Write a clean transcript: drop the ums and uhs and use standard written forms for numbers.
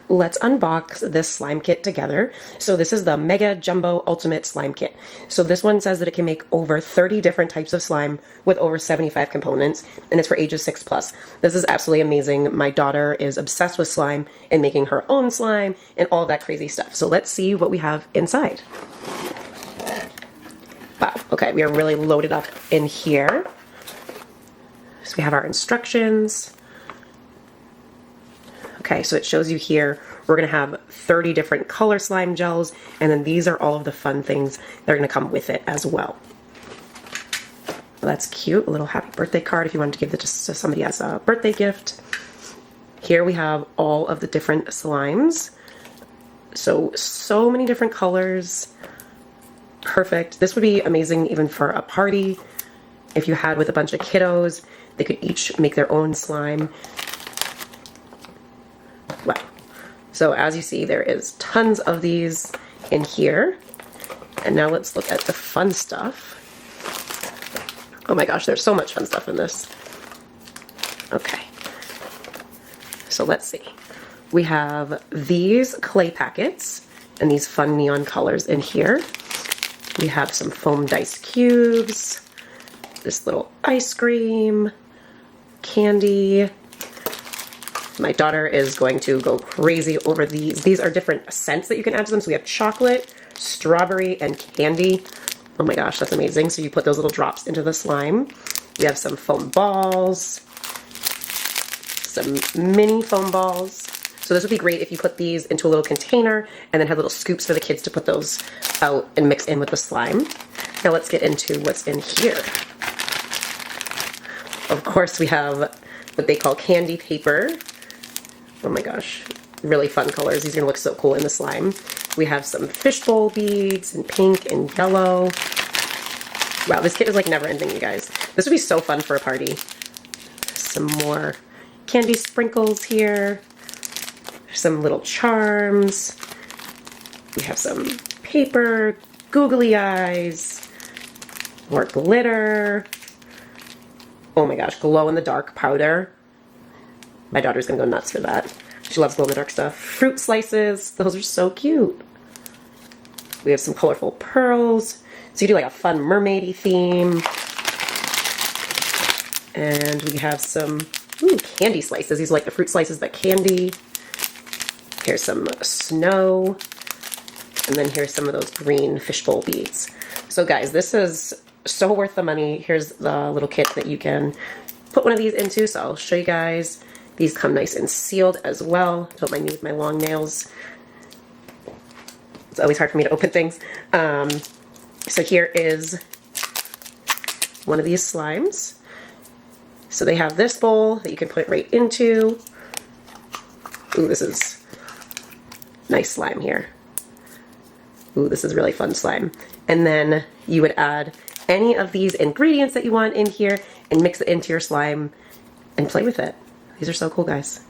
let's unbox this slime kit together. So this is the Mega Jumbo Ultimate Slime Kit. So this one says that it can make over 30 different types of slime with over 75 components, and it's for ages 6+. This is absolutely amazing. My daughter is obsessed with slime and making her own slime and all of that crazy stuff. So let's see what we have inside. Wow, okay, we are really loaded up in here. So we have our instructions. Okay, so it shows you here, we're gonna have 30 different color slime gels, and then these are all of the fun things that are gonna come with it as well. Well, that's cute, a little happy birthday card if you wanted to give it to somebody as a birthday gift. Here we have all of the different slimes. So many different colors. Perfect. This would be amazing even for a party. If you had with a bunch of kiddos, they could each make their own slime. Wow. So as you see, there is tons of these in here. And now let's look at the fun stuff. Oh my gosh, there's so much fun stuff in this. Okay. So let's see. We have these clay packets and these fun neon colors in here. We have some foam dice cubes, this little ice cream, candy. My daughter is going to go crazy over these. These are different scents that you can add to them. So we have chocolate, strawberry, and candy. Oh my gosh, that's amazing. So you put those little drops into the slime. We have some foam balls, some mini foam balls. So this would be great if you put these into a little container and then had little scoops for the kids to put those out and mix in with the slime. Now let's get into what's in here. Of course, we have what they call candy paper. Oh my gosh, really fun colors. These are gonna look so cool in the slime. We have some fishbowl beads in pink and yellow. Wow, this kit is like never ending, you guys. This would be so fun for a party. Some more candy sprinkles here. Some little charms. We have some paper, googly eyes, more glitter. Oh my gosh, glow in the dark powder. My daughter's gonna go nuts for that. She loves glow in the dark stuff. Fruit slices, those are so cute. We have some colorful pearls. So you do like a fun mermaidy theme. And we have some candy slices. These are like the fruit slices but candy. Here's some snow. And then here's some of those green fishbowl beads. So guys, this is so worth the money. Here's the little kit that you can put one of these into. So I'll show you guys. These come nice and sealed as well. Don't mind me with my long nails. It's always hard for me to open things. So here is one of these slimes. So they have this bowl that you can put right into. Ooh, this is nice slime here. Ooh, this is really fun slime. And then you would add any of these ingredients that you want in here and mix it into your slime and play with it. These are so cool, guys.